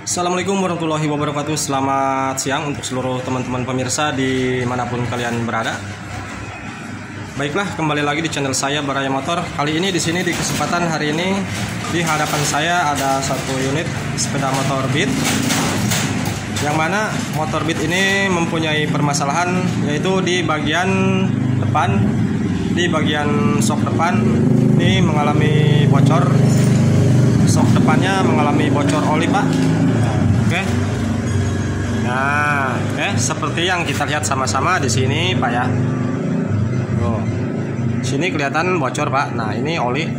Assalamualaikum warahmatullahi wabarakatuh. Selamat siang untuk seluruh teman-teman pemirsa dimanapun kalian berada. Baiklah, kembali lagi di channel saya Baraya Motor. Kali ini di sini di kesempatan hari ini di hadapan saya ada satu unit sepeda motor Beat, yang mana motor Beat ini mempunyai permasalahan, yaitu di bagian depan, di bagian sok depan ini mengalami bocor. Sok depannya mengalami bocor oli, Pak. Oke. Nah, seperti yang kita lihat sama-sama di sini, Pak ya. Tuh. Sini kelihatan bocor, Pak. Nah, ini oli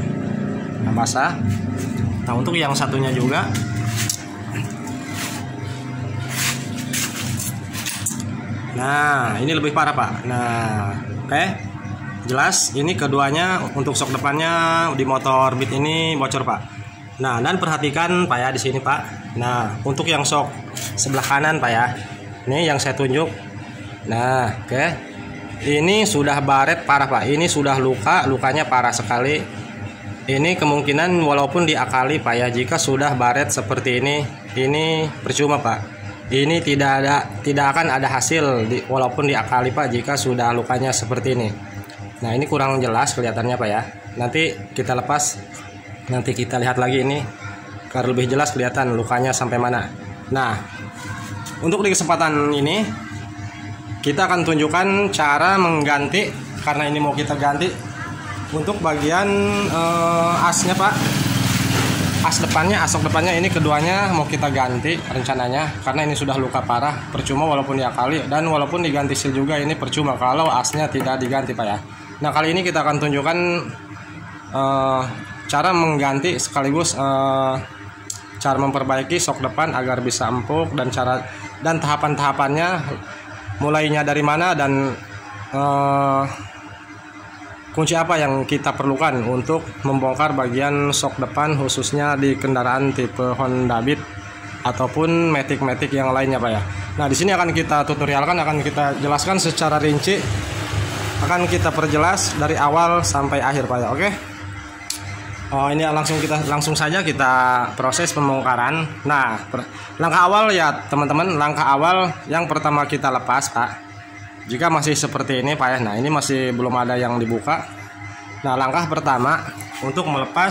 basah. Nah, untuk yang satunya juga. Nah, ini lebih parah, Pak. Nah, oke. Jelas ini keduanya untuk sok depannya di motor Beat ini bocor, Pak. Nah, dan perhatikan Pak ya di sini, Pak. Nah, untuk yang sok sebelah kanan, Pak ya. Ini yang saya tunjuk. Nah, oke. Ini sudah baret parah, Pak. Ini sudah lukanya parah sekali. Ini kemungkinan walaupun diakali, Pak ya, jika sudah baret seperti ini percuma, Pak. Ini tidak akan ada hasil walaupun diakali, Pak, jika sudah lukanya seperti ini. Nah, ini kurang jelas kelihatannya, Pak ya. Nanti kita lepas. Nanti kita lihat lagi ini agar lebih jelas kelihatan lukanya sampai mana. Nah, untuk di kesempatan ini kita akan tunjukkan cara mengganti, karena ini mau kita ganti untuk bagian asnya, Pak. As depannya, asok depannya ini keduanya mau kita ganti rencananya, karena ini sudah luka parah. Percuma walaupun diakali, dan walaupun diganti seal juga ini percuma kalau asnya tidak diganti, Pak ya. Nah, kali ini kita akan tunjukkan cara mengganti sekaligus cara memperbaiki sok depan agar bisa empuk, dan tahapan-tahapannya mulainya dari mana, dan kunci apa yang kita perlukan untuk membongkar bagian sok depan khususnya di kendaraan tipe Honda Beat ataupun Matic yang lainnya, Pak ya. Nah, di sini akan kita tutorialkan, akan kita jelaskan secara rinci, akan kita perjelas dari awal sampai akhir, Pak ya. Oke. Oh, ini langsung saja kita proses pembongkaran. Nah, langkah awal ya teman-teman, langkah awal yang pertama kita lepas, Pak. Jika masih seperti ini, Pak ya. Nah, ini masih belum ada yang dibuka. Nah, langkah pertama untuk melepas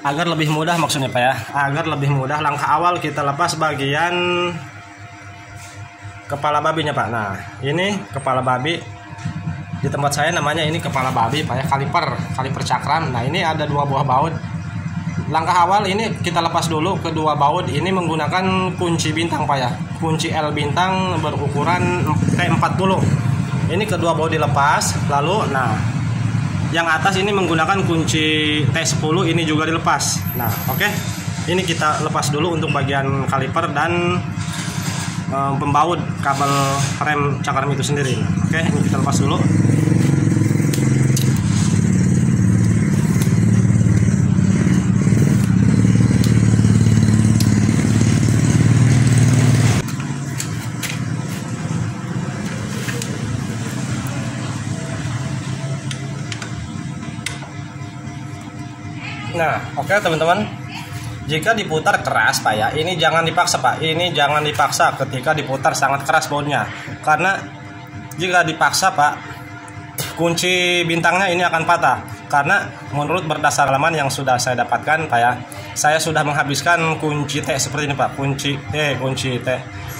agar lebih mudah, maksudnya, Pak ya. Agar lebih mudah, langkah awal kita lepas bagian kepala babinya, Pak. Nah, ini kepala babi. Di tempat saya namanya ini kepala babi, Pak ya, kaliper cakram. Nah, ini ada dua buah baut. Langkah awal ini kita lepas dulu kedua baut ini menggunakan kunci bintang, Pak ya. Kunci L bintang berukuran T40. Ini kedua baut dilepas, lalu nah yang atas ini menggunakan kunci T10 ini juga dilepas. Nah, oke. Ini kita lepas dulu untuk bagian kaliper dan pembaut kabel rem cakram itu sendiri. Oke, ini kita lepas dulu. Nah, oke teman-teman. Jika diputar keras, Pak ya, ini jangan dipaksa, Pak. Ini jangan dipaksa ketika diputar sangat keras bautnya. Karena jika dipaksa, Pak, kunci bintangnya ini akan patah. Karena menurut berdasar halaman yang sudah saya dapatkan, Pak ya, saya sudah menghabiskan kunci T seperti ini, Pak.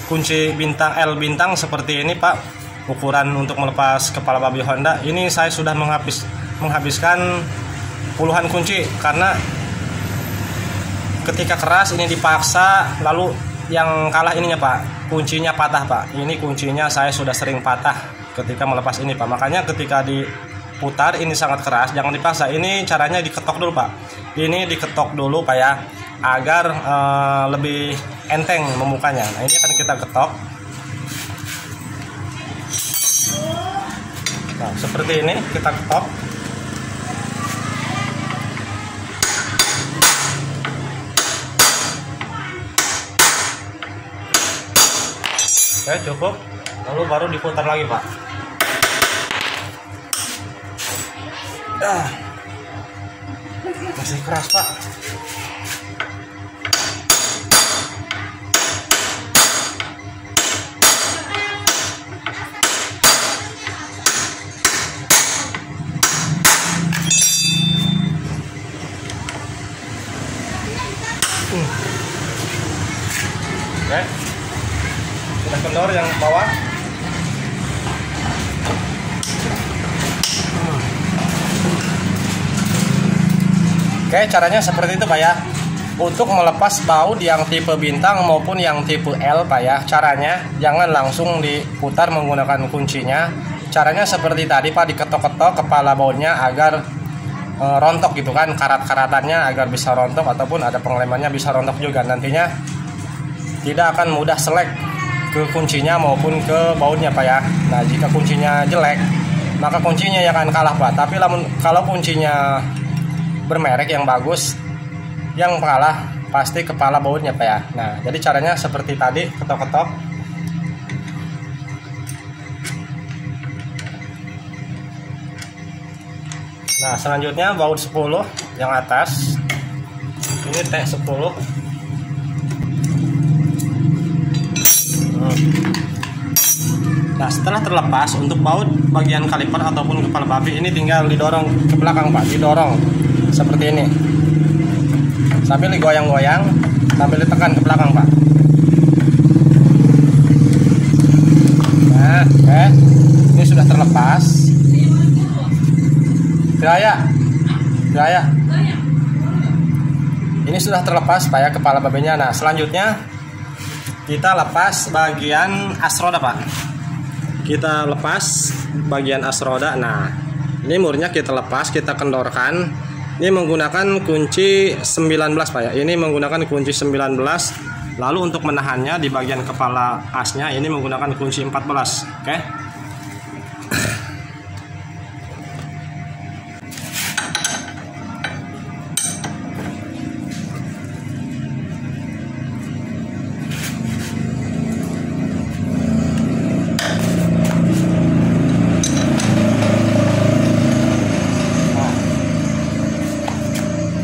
Kunci bintang L bintang seperti ini, Pak. Ukuran untuk melepas kepala babi Honda. Ini saya sudah menghabiskan puluhan kunci, karena ketika keras ini dipaksa, lalu yang kalah ininya, Pak, kuncinya patah, Pak. Ini kuncinya saya sudah sering patah ketika melepas ini, Pak. Makanya ketika diputar ini sangat keras, jangan dipaksa. Ini caranya diketok dulu, Pak. Ini diketok dulu, Pak ya, agar lebih enteng membukanya. Nah, ini akan kita ketok. Nah, seperti ini kita ketok. Oke, cukup. Lalu baru diputar lagi, Pak. Masih keras, Pak. Oke, kita kendor yang bawah. Oke, caranya seperti itu Pak ya. Untuk melepas baut yang tipe bintang maupun yang tipe L Pak ya, caranya jangan langsung diputar menggunakan kuncinya. Caranya seperti tadi Pak, diketok-ketok kepala bautnya agar rontok gitu kan, karat-karatannya agar bisa rontok, ataupun ada penglemannya bisa rontok juga. Nantinya tidak akan mudah selek ke kuncinya maupun ke bautnya Pak ya. Nah, jika kuncinya jelek maka kuncinya yang akan kalah Pak. Tapi kalau kuncinya bermerek yang bagus, yang kalah pasti kepala bautnya Pak ya. Nah, jadi caranya seperti tadi, ketok-ketok. Nah, selanjutnya baut 10 yang atas. Ini T10. Nah, setelah terlepas, untuk baut bagian kaliper ataupun kepala babi ini tinggal didorong ke belakang Pak, didorong seperti ini. Sambil digoyang-goyang, sambil ditekan ke belakang Pak. Nah, ini sudah terlepas. Gaya. Ini sudah terlepas Pak ya, kepala babinya. Nah, selanjutnya kita lepas bagian as roda Pak. Kita lepas bagian as roda. Nah, ini murnya kita lepas, kita kendorkan. Ini menggunakan kunci 19 Pak ya. Ini menggunakan kunci 19. Lalu untuk menahannya di bagian kepala asnya ini menggunakan kunci 14. Oke.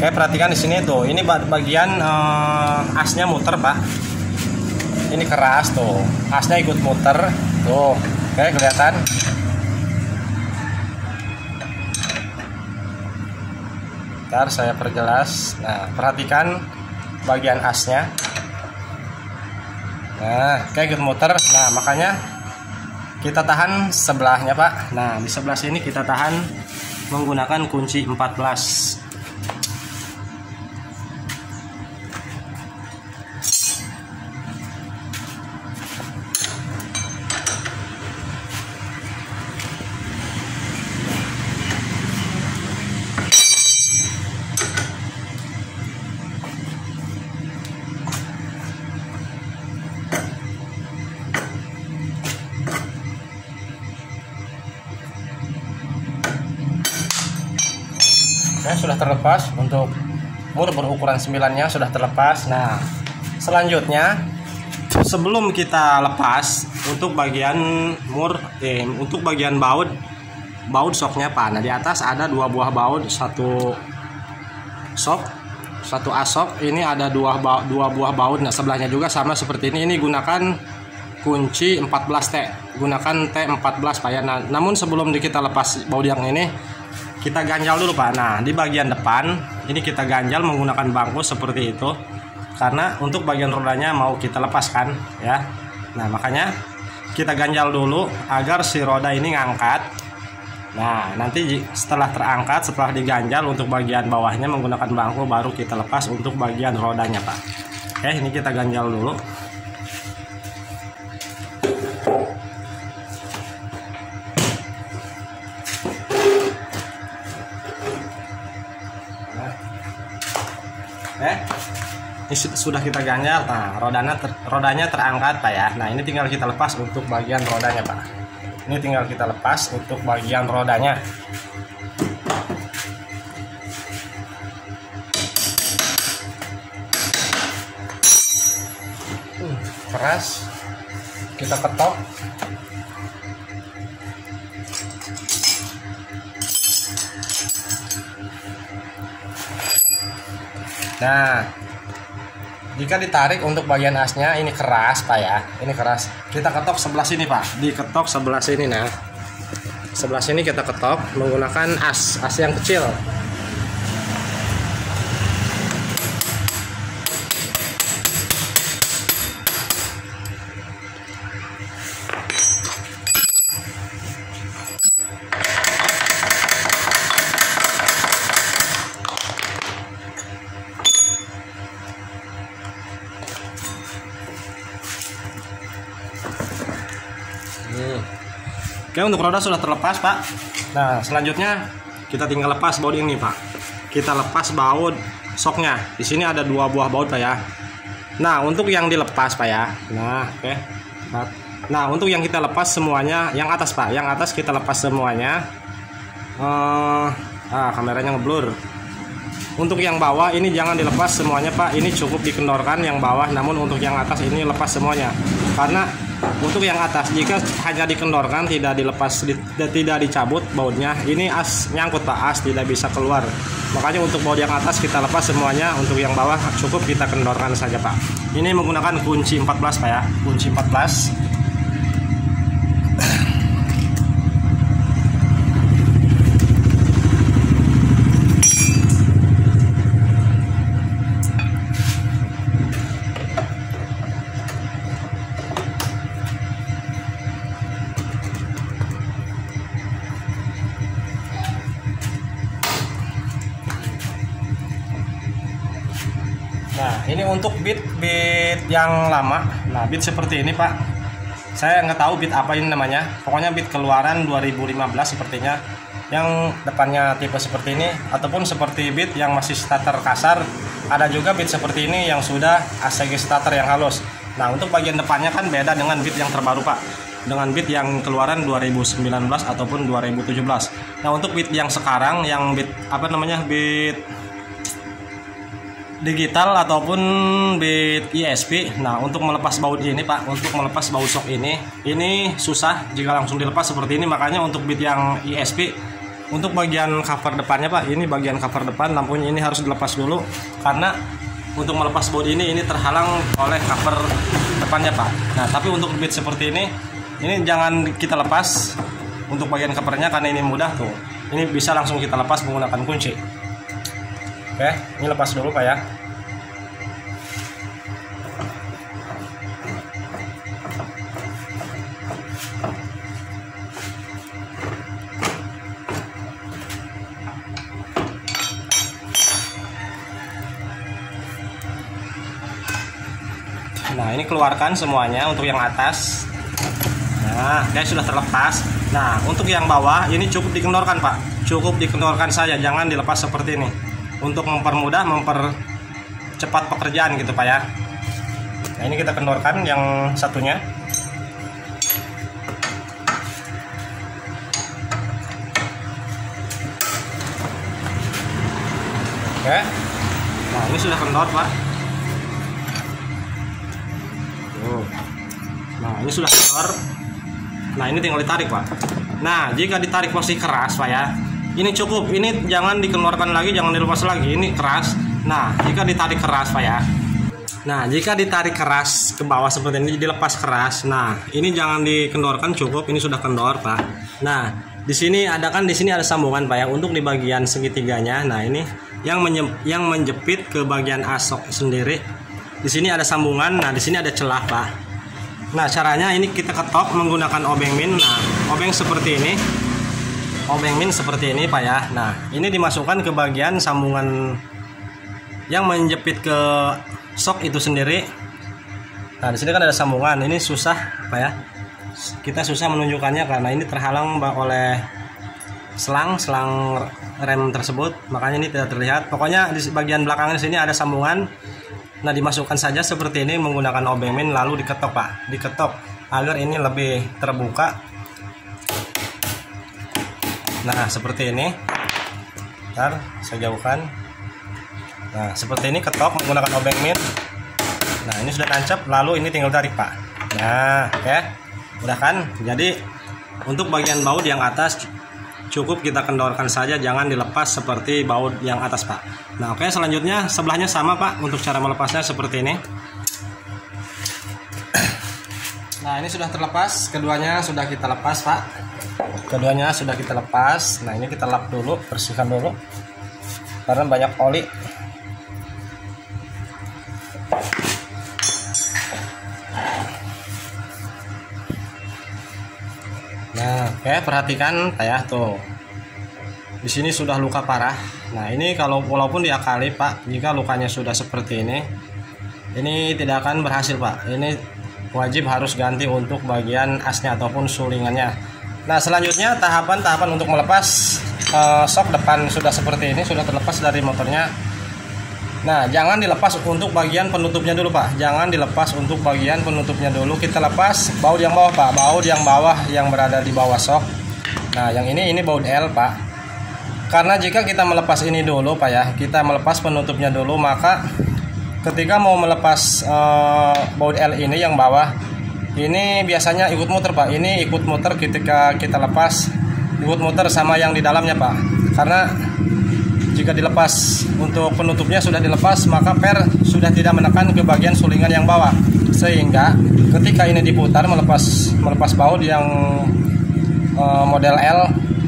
Oke, perhatikan di sini tuh. Ini bagian asnya muter Pak. Ini keras tuh. Asnya ikut muter tuh. Oke, kelihatan. Ntar saya perjelas. Nah, perhatikan bagian asnya. Nah, kayak ikut muter. Nah, makanya kita tahan sebelahnya Pak. Nah, di sebelah sini kita tahan menggunakan kunci 14. Oke, sudah terlepas. Untuk mur berukuran 9-nya sudah terlepas. Nah, selanjutnya sebelum kita lepas untuk bagian mur, untuk bagian baut shocknya Pak. Nah, di atas ada 2 buah baut, satu shock, satu asok. Ini ada 2 buah baut. Nah, sebelahnya juga sama seperti ini. Ini gunakan kunci 14T, gunakan T14 Pak ya. Nah, namun sebelum kita lepas baut yang ini, kita ganjal dulu Pak. Nah, di bagian depan ini kita ganjal menggunakan bangku seperti itu, karena untuk bagian rodanya mau kita lepaskan ya. Nah, makanya kita ganjal dulu agar si roda ini ngangkat. Nah, nanti setelah terangkat, setelah diganjal untuk bagian bawahnya menggunakan bangku, baru kita lepas untuk bagian rodanya Pak. Oke, ini kita ganjal dulu. Ini sudah kita ganjal. Nah, rodanya terangkat Pak ya. Nah, ini tinggal kita lepas untuk bagian rodanya Pak. Ini tinggal kita lepas untuk bagian rodanya. Keras. Kita ketok. Nah, jika ditarik untuk bagian asnya ini keras Pak ya, ini keras. Kita ketok sebelah sini Pak, diketok sebelah sini. Nah, sebelah sini kita ketok menggunakan as yang kecil. Oke, untuk roda sudah terlepas Pak. Nah selanjutnya kita tinggal lepas baut ini Pak. Kita lepas baut soknya. Di sini ada 2 buah baut Pak ya. Nah untuk yang dilepas Pak ya. Nah oke. Nah untuk yang kita lepas semuanya, yang atas Pak, yang atas kita lepas semuanya. Kameranya ngeblur. Untuk yang bawah ini jangan dilepas semuanya Pak. Ini cukup dikendorkan yang bawah. Namun untuk yang atas ini lepas semuanya. Karena untuk yang atas jika hanya dikendorkan, tidak dilepas, tidak dicabut bautnya, ini as nyangkut Pak, as tidak bisa keluar. Makanya untuk baut yang atas kita lepas semuanya. Untuk yang bawah cukup kita kendorkan saja Pak. Ini menggunakan kunci 14 Pak ya, kunci 14. Nah ini untuk bit yang lama. Nah bit seperti ini Pak, saya nggak tahu bit apa ini namanya. Pokoknya bit keluaran 2015 sepertinya. Yang depannya tipe seperti ini, ataupun seperti bit yang masih starter kasar. Ada juga bit seperti ini yang sudah ACG starter yang halus. Nah untuk bagian depannya kan beda dengan bit yang terbaru Pak, dengan bit yang keluaran 2019 ataupun 2017. Nah untuk bit yang sekarang, yang bit apa namanya, bit digital ataupun bit ISP. Nah untuk melepas baut ini Pak, untuk melepas baut shock ini susah jika langsung dilepas seperti ini. Makanya untuk bit yang ISP, untuk bagian cover depannya Pak, ini bagian cover depan lampunya ini harus dilepas dulu. Karena untuk melepas baut ini terhalang oleh cover depannya Pak. Nah tapi untuk bit seperti ini jangan kita lepas untuk bagian covernya, karena ini mudah tuh. Ini bisa langsung kita lepas menggunakan kunci. Oke, ini lepas dulu Pak ya. Nah ini keluarkan semuanya untuk yang atas. Nah guys, sudah terlepas. Nah untuk yang bawah ini cukup dikendorkan Pak, cukup dikendorkan saja, jangan dilepas seperti ini. Untuk mempermudah, mempercepat pekerjaan gitu Pak ya. Nah ini kita kendorkan yang satunya. Oke. Nah ini sudah kendor Pak. Nah ini sudah kendor. Nah ini tinggal ditarik Pak. Nah jika ditarik masih keras Pak ya, ini cukup, ini jangan dikendorkan lagi, jangan dilepas lagi, ini keras. Nah jika ditarik keras Pak ya, nah jika ditarik keras ke bawah seperti ini, dilepas keras. Nah ini jangan dikendorkan, cukup, ini sudah kendor Pak. Nah di sini ada sambungan Pak ya, untuk di bagian segitiganya. Nah ini yang menjepit ke bagian asok sendiri. Di sini ada sambungan. Nah di sini ada celah Pak. Nah caranya ini kita ketok menggunakan obeng min. Nah obeng seperti ini. Obeng min seperti ini Pak ya. Nah ini dimasukkan ke bagian sambungan yang menjepit ke sok itu sendiri. Nah di sini kan ada sambungan. Ini susah Pak ya. Kita susah menunjukkannya karena ini terhalang oleh selang rem tersebut. Makanya ini tidak terlihat. Pokoknya di bagian belakang sini ada sambungan. Nah dimasukkan saja seperti ini menggunakan obeng min, lalu diketok Pak. Diketok agar ini lebih terbuka. Nah seperti ini. Ntar saya jauhkan. Nah seperti ini, ketok menggunakan obeng min. Nah ini sudah tancap, lalu ini tinggal tarik Pak. Nah oke, udah kan. Jadi untuk bagian baut yang atas cukup kita kendorkan saja, jangan dilepas seperti baut yang atas Pak. Nah oke, selanjutnya sebelahnya sama Pak. Untuk cara melepasnya seperti ini. Nah ini sudah terlepas, keduanya sudah kita lepas Pak. Keduanya sudah kita lepas. Nah ini kita lap dulu, bersihkan dulu karena banyak oli. Nah oke, perhatikan ya tuh. Di sini sudah luka parah. Nah ini walaupun diakali Pak, jika lukanya sudah seperti ini tidak akan berhasil Pak. Ini wajib harus ganti untuk bagian asnya ataupun sulingannya. Nah, selanjutnya tahapan untuk melepas sok depan sudah seperti ini, sudah terlepas dari motornya. Nah, jangan dilepas untuk bagian penutupnya dulu, Pak. Jangan dilepas untuk bagian penutupnya dulu. Kita lepas baut yang bawah, Pak. Baut yang bawah yang berada di bawah sok. Nah, yang ini baut L, Pak. Karena jika kita melepas ini dulu, Pak ya, kita melepas penutupnya dulu, maka ketika mau melepas baut L ini yang bawah, ini biasanya ikut muter, Pak. Ini ikut muter ketika kita lepas, ikut muter sama yang di dalamnya, Pak. Karena jika dilepas untuk penutupnya sudah dilepas, maka per sudah tidak menekan ke bagian sulingan yang bawah, sehingga ketika ini diputar melepas baut yang model L,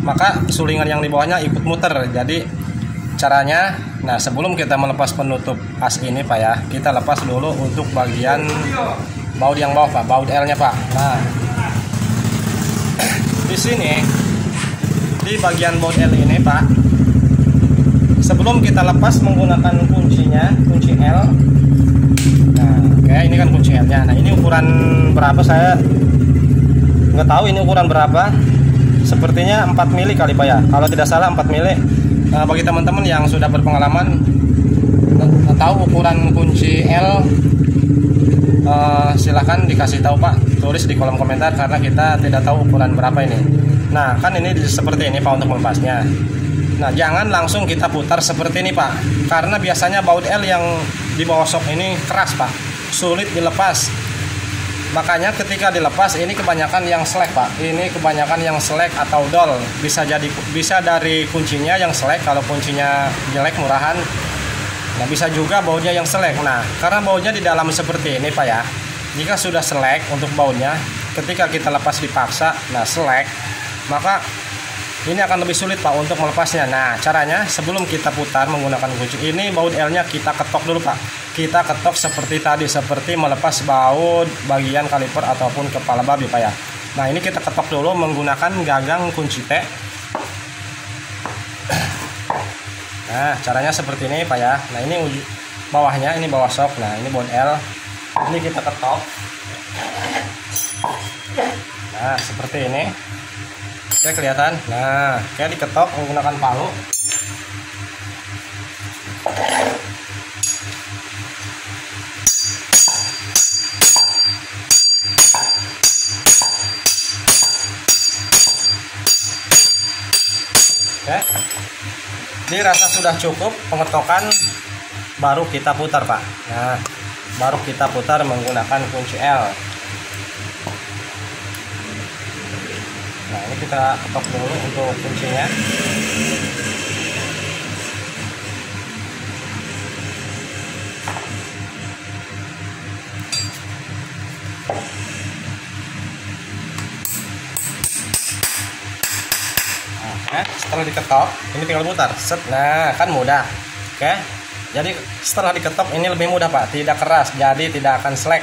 maka sulingan yang di bawahnya ikut muter. Jadi caranya, nah sebelum kita melepas penutup as ini, Pak ya, kita lepas dulu untuk bagian baut yang bawah, Pak, baut L nya, Pak. Nah, di sini di bagian baut L ini, Pak, sebelum kita lepas menggunakan kuncinya, kunci L. Nah, oke, ini kan kunci L nya. Nah, ini ukuran berapa saya nggak tahu ini ukuran berapa. Sepertinya 4 mili kali, Pak ya. Kalau tidak salah 4 mili. Nah, bagi teman-teman yang sudah berpengalaman tahu ukuran kunci L, silahkan dikasih tahu, Pak. Tulis di kolom komentar karena kita tidak tahu ukuran berapa ini. Nah, kan ini seperti ini, Pak, untuk melepasnya. Nah, jangan langsung kita putar seperti ini, Pak, karena biasanya baut L yang di bawah sok ini keras, Pak, sulit dilepas. Makanya ketika dilepas ini kebanyakan yang selek, Pak. Ini kebanyakan yang selek atau dol. Bisa dari kuncinya yang selek kalau kuncinya jelek murahan. Nah, bisa juga bautnya yang selek. Nah, karena bautnya di dalam seperti ini, Pak ya. Jika sudah selek untuk bautnya, ketika kita lepas dipaksa, nah selek, maka ini akan lebih sulit, Pak, untuk melepasnya. Nah, caranya sebelum kita putar menggunakan kunci ini, baut L-nya kita ketok dulu, Pak. Kita ketok seperti tadi, seperti melepas baut bagian kaliper ataupun kepala babi, Pak ya. Nah, ini kita ketok dulu menggunakan gagang kunci T. Nah, caranya seperti ini, Pak ya. Nah, ini bawahnya, ini bawah sok. Nah, ini baut L. Ini kita ketok. Nah, seperti ini. Oke, kelihatan. Nah, kayak diketok menggunakan palu. Oke. Dirasa sudah cukup pengetokan, baru kita putar, Pak. Nah, baru kita putar menggunakan kunci L. Nah, ini kita ketok dulu untuk kuncinya. Oke, setelah diketok, ini tinggal putar. Set. Nah, kan mudah. Oke. Jadi setelah diketok ini lebih mudah, Pak. Tidak keras, jadi tidak akan selek.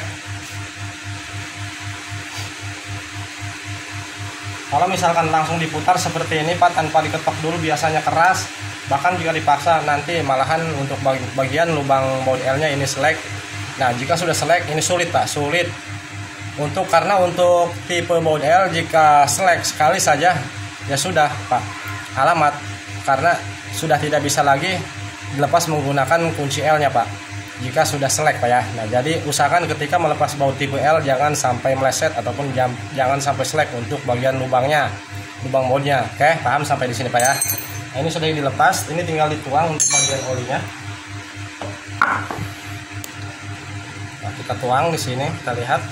Kalau misalkan langsung diputar seperti ini, Pak, tanpa diketok dulu biasanya keras. Bahkan jika dipaksa nanti malahan untuk bagian lubang baut L-nya ini selek. Nah, jika sudah selek ini sulit, Pak, sulit. Karena untuk tipe baut L jika selek sekali saja ya sudah, Pak, alamat, karena sudah tidak bisa lagi dilepas menggunakan kunci L-nya, Pak. Jika sudah selek, Pak ya. Nah, jadi usahakan ketika melepas baut tipe L jangan sampai meleset ataupun jangan sampai selek untuk bagian lubangnya, lubang bautnya. Oke, paham sampai di sini, Pak ya. Nah, ini sudah dilepas, ini tinggal dituang untuk bagian olinya. Nah, kita tuang di sini, kita lihat.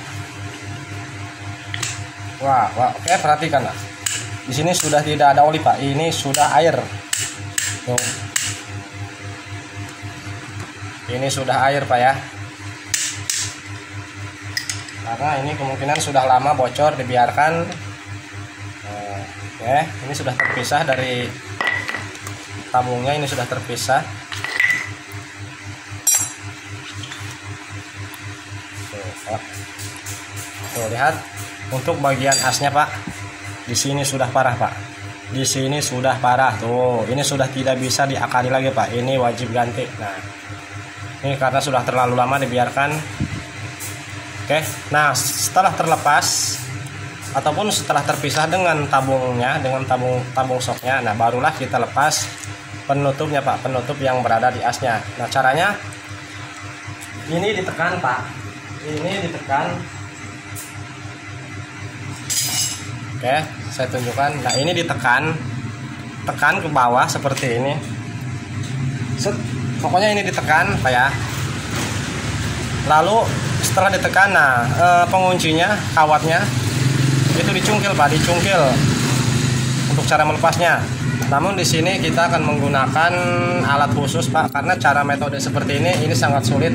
Wah, oke, perhatikan, Pak. Di sini sudah tidak ada oli, Pak. Ini sudah air. Tuh. Ini sudah air, Pak ya. Karena ini kemungkinan sudah lama bocor, dibiarkan. Oke, ini sudah terpisah dari tabungnya, ini sudah terpisah. Tuh, lihat untuk bagian asnya, Pak. Di sini sudah parah, Pak. Di sini sudah parah. Tuh, ini sudah tidak bisa diakali lagi, Pak. Ini wajib ganti. Nah, ini karena sudah terlalu lama dibiarkan. Oke, nah setelah terlepas ataupun setelah terpisah dengan tabungnya, dengan tabung shocknya. Nah barulah kita lepas penutupnya Pak, penutup yang berada di asnya. Nah caranya ini ditekan Pak, ini ditekan. Oke, saya tunjukkan. Nah ini ditekan, tekan ke bawah seperti ini. Set, pokoknya ini ditekan Pak ya. Lalu setelah ditekan, nah penguncinya, kawatnya itu dicungkil Pak, dicungkil untuk cara melepasnya. Namun di sini kita akan menggunakan alat khusus Pak, karena cara metode seperti ini sangat sulit.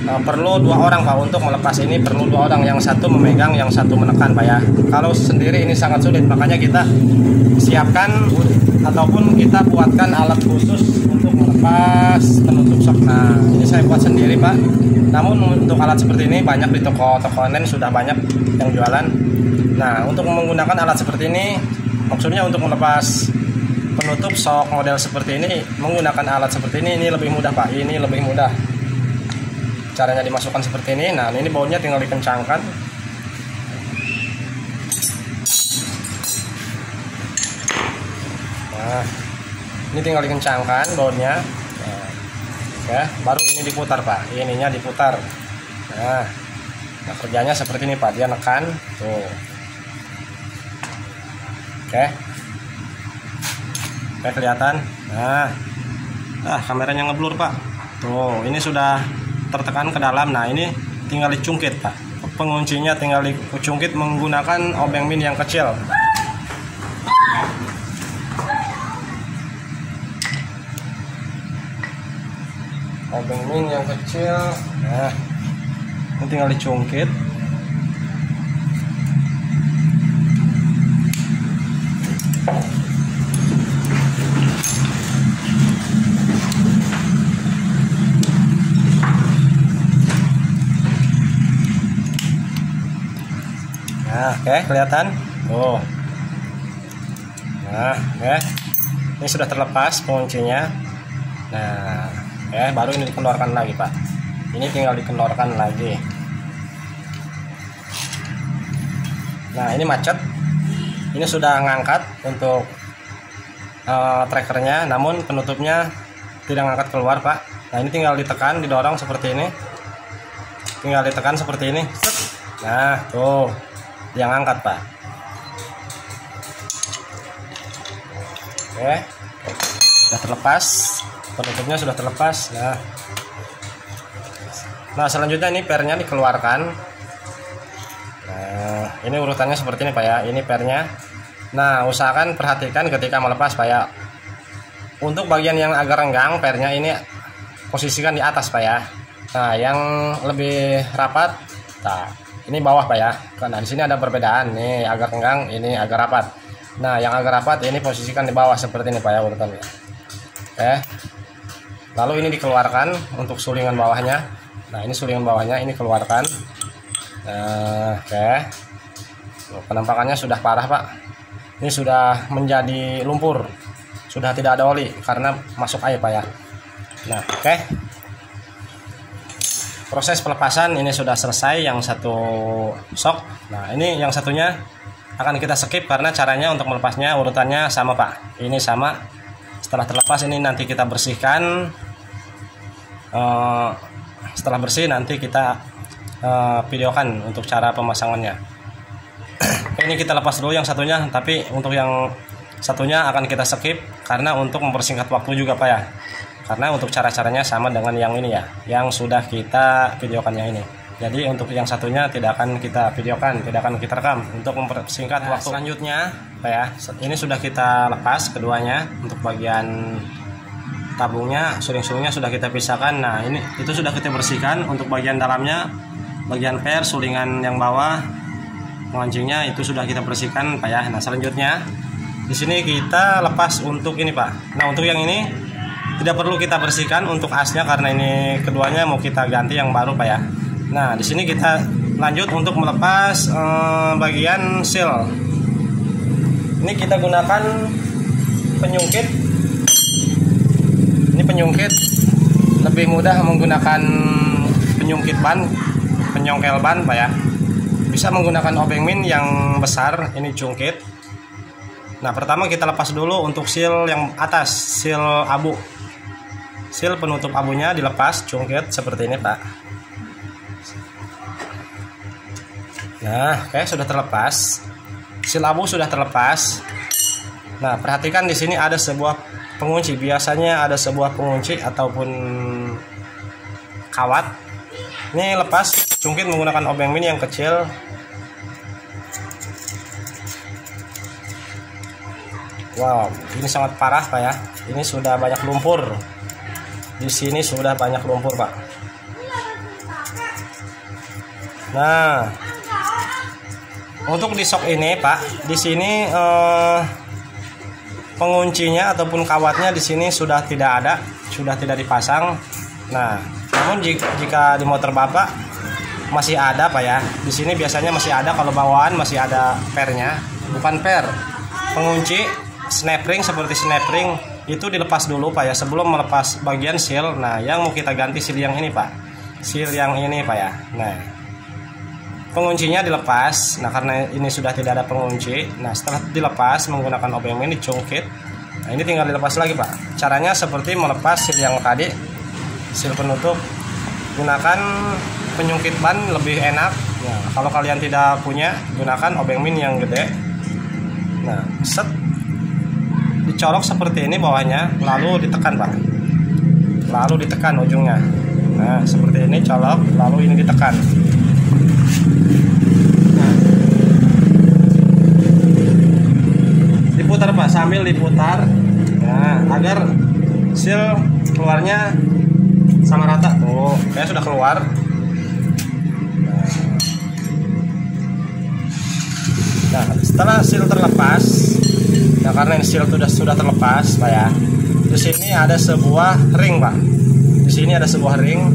Perlu 2 orang Pak untuk melepas ini, perlu 2 orang, yang satu memegang, yang satu menekan Pak ya. Kalau sendiri ini sangat sulit, makanya kita siapkan ataupun kita buatkan alat khusus untuk melepas penutup shock. Nah ini saya buat sendiri Pak. Namun untuk alat seperti ini banyak di toko-toko online, sudah banyak yang jualan. Nah untuk menggunakan alat seperti ini, maksudnya untuk melepas penutup shock model seperti ini, menggunakan alat seperti ini lebih mudah Pak. Ini lebih mudah. Caranya dimasukkan seperti ini. Nah ini bautnya tinggal dikencangkan. Nah ini tinggal dikencangkan bautnya. Ya, baru ini diputar Pak, ininya diputar. Nah kerjanya seperti ini Pak, dia nekan tuh. Oke kelihatan. Nah kameranya ngeblur Pak. Tuh ini sudah tertekan ke dalam. Nah ini tinggal dicungkit Pak, penguncinya tinggal dicungkit menggunakan obeng min yang kecil. Obeng min yang kecil. Nah ini tinggal dicungkit. Nah oke kelihatan. Nah oke, ini sudah terlepas penguncinya. Nah baru ini dikendorkan lagi Pak. Ini tinggal dikendorkan lagi. Nah ini macet. Ini sudah ngangkat untuk trackernya, namun penutupnya tidak ngangkat keluar Pak. Nah ini tinggal ditekan, didorong seperti ini. Tinggal ditekan seperti ini. Nah tuh, dia ngangkat Pak. Oke, sudah terlepas. Penutupnya sudah terlepas. Nah selanjutnya ini pernya dikeluarkan. Nah ini urutannya seperti ini Pak ya, ini pernya. Nah usahakan perhatikan ketika melepas Pak ya. Untuk bagian yang agak renggang, pernya ini posisikan di atas Pak ya. Nah yang lebih rapat, nah ini bawah Pak ya. Karena di sini ada perbedaan, nih agak renggang, ini agak rapat. Nah yang agak rapat ini posisikan di bawah seperti ini Pak ya urutannya. Oke. Lalu ini dikeluarkan untuk sulingan bawahnya. Nah ini sulingan bawahnya, ini keluarkan. Nah, oke. Penampakannya sudah parah Pak. Ini sudah menjadi lumpur, sudah tidak ada oli karena masuk air Pak ya. Nah oke. Proses pelepasan ini sudah selesai yang satu shock. Nah ini yang satunya akan kita skip karena caranya untuk melepasnya urutannya sama Pak. Ini sama. Setelah terlepas ini nanti kita bersihkan. Setelah bersih nanti kita videokan untuk cara pemasangannya. Ini kita lepas dulu yang satunya, tapi untuk yang satunya akan kita skip karena untuk mempersingkat waktu juga Pak ya. Karena untuk cara-caranya sama dengan yang ini ya, yang sudah kita videokan yang ini. Jadi untuk yang satunya tidak akan kita videokan, tidak akan kita rekam untuk mempersingkat waktu. Selanjutnya Pak ya, ini sudah kita lepas keduanya. Untuk bagian tabungnya, suling-sulingnya sudah kita pisahkan. Nah ini itu sudah kita bersihkan. Untuk bagian dalamnya, bagian per, sulingan yang bawah, pengancingnya itu sudah kita bersihkan Pak ya. Nah selanjutnya di sini kita lepas untuk ini Pak. Nah untuk yang ini tidak perlu kita bersihkan untuk asnya karena ini keduanya mau kita ganti yang baru Pak ya. Nah di sini kita lanjut untuk melepas bagian seal. Ini kita gunakan penyungkit. Ini penyungkit, lebih mudah menggunakan penyungkit ban, penyongkel ban Pak ya. bisa menggunakan obeng min yang besar, ini cungkit. Nah, pertama kita lepas dulu untuk seal yang atas, seal abu. Seal penutup abunya dilepas, cungkit seperti ini, Pak. Nah, oke, sudah terlepas. Seal abu sudah terlepas. Nah, perhatikan di sini ada sebuah pengunci. Biasanya ada sebuah pengunci ataupun kawat. Ini lepas, cungkit menggunakan obeng min yang kecil. Wow, ini sangat parah, Pak ya. Ini sudah banyak lumpur. Di sini sudah banyak lumpur, Pak. Nah, untuk di sok ini, Pak, di sini penguncinya ataupun kawatnya di sini sudah tidak ada, sudah tidak dipasang. Nah, namun jika di motor Bapak masih ada, Pak ya. Di sini biasanya masih ada, kalau bawaan masih ada pernya, bukan per. Pengunci snap ring seperti snap ring itu dilepas dulu, Pak ya, sebelum melepas bagian seal. Nah, yang mau kita ganti seal yang ini, Pak. Seal yang ini, Pak ya. Nah, penguncinya dilepas. Nah, karena ini sudah tidak ada pengunci. Nah, setelah dilepas menggunakan obeng min dicungkit. Nah, ini tinggal dilepas lagi, Pak. Caranya seperti melepas seal yang tadi. Seal penutup, gunakan penyungkit ban lebih enak. Nah, kalau kalian tidak punya, gunakan obeng min yang gede. Nah, set, dicolok seperti ini bawahnya, lalu ditekan, Pak. Lalu ditekan ujungnya. Nah, seperti ini colok, lalu ini ditekan. Nah, diputar, Pak, sambil diputar. Nah, agar seal keluarnya sama rata. Tuh, kayak sudah keluar. Nah, setelah seal terlepas, nah karena ini seal sudah terlepas, Pak ya. Di sini ada sebuah ring, Pak. Di sini ada sebuah ring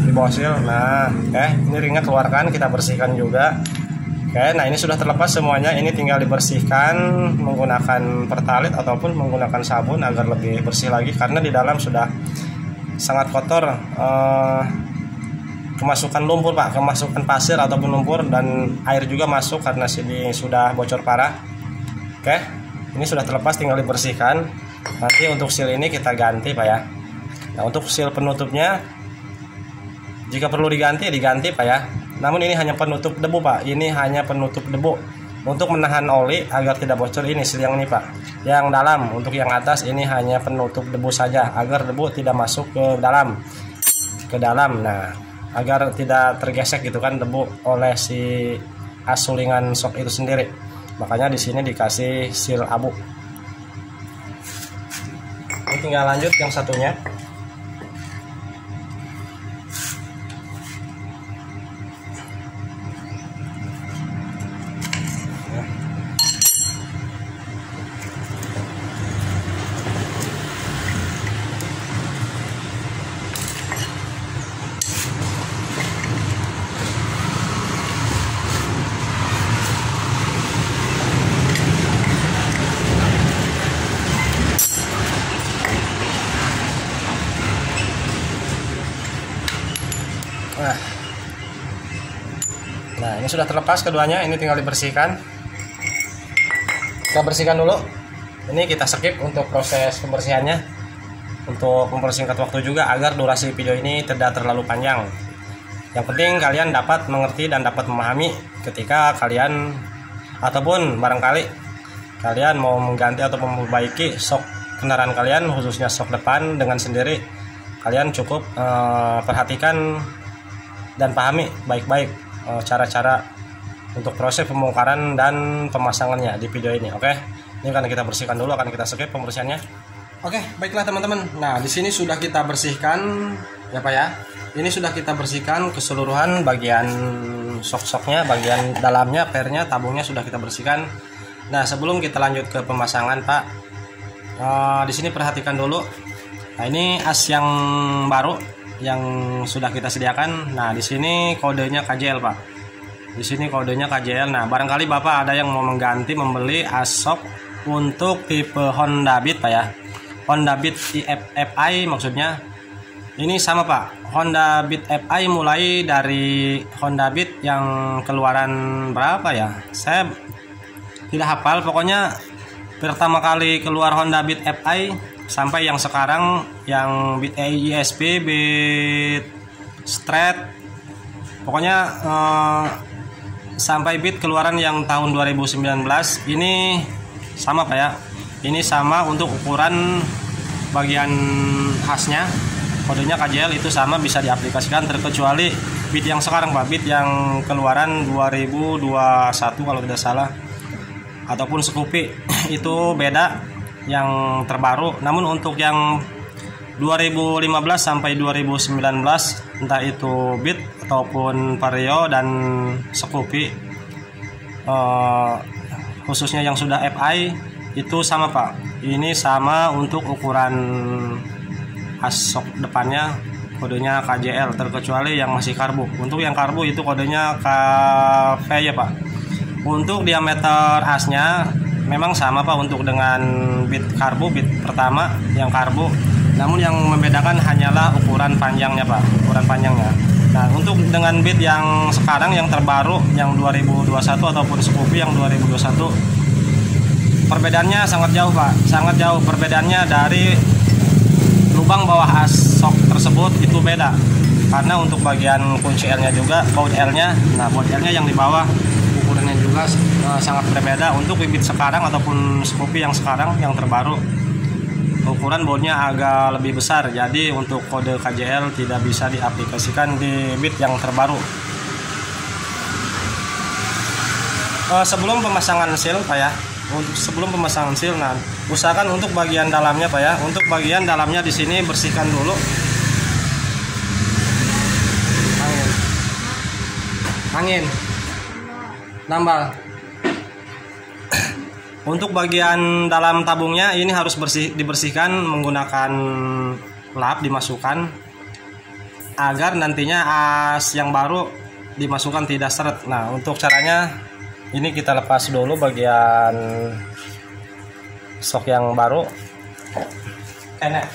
di bawah seal. Nah, ini ringnya keluarkan, kita bersihkan juga. Nah ini sudah terlepas semuanya. Ini tinggal dibersihkan menggunakan pertalit ataupun menggunakan sabun agar lebih bersih lagi, karena di dalam sudah sangat kotor, kemasukan lumpur, Pak, kemasukan pasir ataupun lumpur, dan air juga masuk karena sini sudah bocor parah. Ini sudah terlepas, tinggal dibersihkan. Nanti untuk seal ini kita ganti, Pak ya. Nah, untuk seal penutupnya jika perlu diganti, Pak ya. Namun ini hanya penutup debu, Pak. Ini hanya penutup debu untuk menahan oli agar tidak bocor. Ini seal yang ini, Pak, yang dalam. Untuk yang atas ini hanya penutup debu saja agar debu tidak masuk ke dalam. Nah, agar tidak tergesek gitu kan debu oleh si asulingan sok itu sendiri. Makanya di sini dikasih seal abu. Ini tinggal lanjut yang satunya. Nah, ini sudah terlepas keduanya, ini tinggal dibersihkan. Kita bersihkan dulu. Ini kita skip untuk proses pembersihannya, untuk mempersingkat waktu juga agar durasi video ini tidak terlalu panjang. Yang penting kalian dapat mengerti dan dapat memahami ketika kalian ataupun barangkali kalian mau mengganti atau memperbaiki sok kendaraan kalian, khususnya sok depan dengan sendiri. Kalian cukup perhatikan dan pahami baik-baik cara-cara untuk proses pembongkaran dan pemasangannya di video ini. Oke, ini akan kita bersihkan dulu, akan kita skip pembersihannya. Oke, baiklah teman-teman. Nah, di sini sudah kita bersihkan ya, Pak ya. Ini sudah kita bersihkan keseluruhan bagian sok-soknya, bagian dalamnya, pernya, tabungnya sudah kita bersihkan. Nah, sebelum kita lanjut ke pemasangan, Pak, di sini perhatikan dulu. Nah, ini as yang baru yang sudah kita sediakan. Nah, di sini kodenya KJL, Pak. Di sini kodenya KJL. Nah, barangkali Bapak ada yang mau mengganti, membeli as sok untuk tipe Honda Beat, Pak ya. Honda Beat FI maksudnya. Ini sama Pak, Honda Beat FI mulai dari Honda Beat yang keluaran berapa ya? Saya tidak hafal, pokoknya pertama kali keluar Honda Beat FI sampai yang sekarang yang Beat EISP, Beat Street, pokoknya sampai Beat keluaran yang tahun 2019 ini sama Pak ya. Ini sama untuk ukuran bagian khasnya. Kodenya KJL itu sama, bisa diaplikasikan, terkecuali Beat yang sekarang Pak, Beat yang keluaran 2021 kalau tidak salah, ataupun Scoopy itu beda yang terbaru. Namun untuk yang 2015 sampai 2019 entah itu Beat ataupun Vario dan Scoopy, khususnya yang sudah FI itu sama Pak. Ini sama untuk ukuran khas sok depannya, kodenya KJL, terkecuali yang masih karbu. Untuk yang karbu itu kodenya KV ya Pak. Untuk diameter asnya memang sama Pak untuk dengan Beat karbu, Beat pertama yang karbu. Namun yang membedakan hanyalah ukuran panjangnya Pak, ukuran panjangnya. Nah untuk dengan Beat yang sekarang yang terbaru yang 2021 ataupun Scoopy yang 2021, perbedaannya sangat jauh Pak, sangat jauh perbedaannya. Dari lubang bawah as sok tersebut itu beda, karena untuk bagian kunci L nya juga, baut L nya, nah baut L nya yang di bawah ukurannya juga sangat berbeda. Untuk Beat sekarang ataupun Scoopy yang sekarang yang terbaru, ukuran bautnya agak lebih besar, jadi untuk kode KJL tidak bisa diaplikasikan di Beat yang terbaru. Sebelum pemasangan seal Pak ya, sebelum pemasangan seal, nah usahakan untuk bagian dalamnya Pak ya. Untuk bagian dalamnya di sini bersihkan dulu. Angin nambal. Untuk bagian dalam tabungnya ini harus dibersihkan menggunakan lap, dimasukkan agar nantinya as yang baru dimasukkan tidak seret. Nah untuk caranya ini kita lepas dulu bagian sok yang baru. Enak.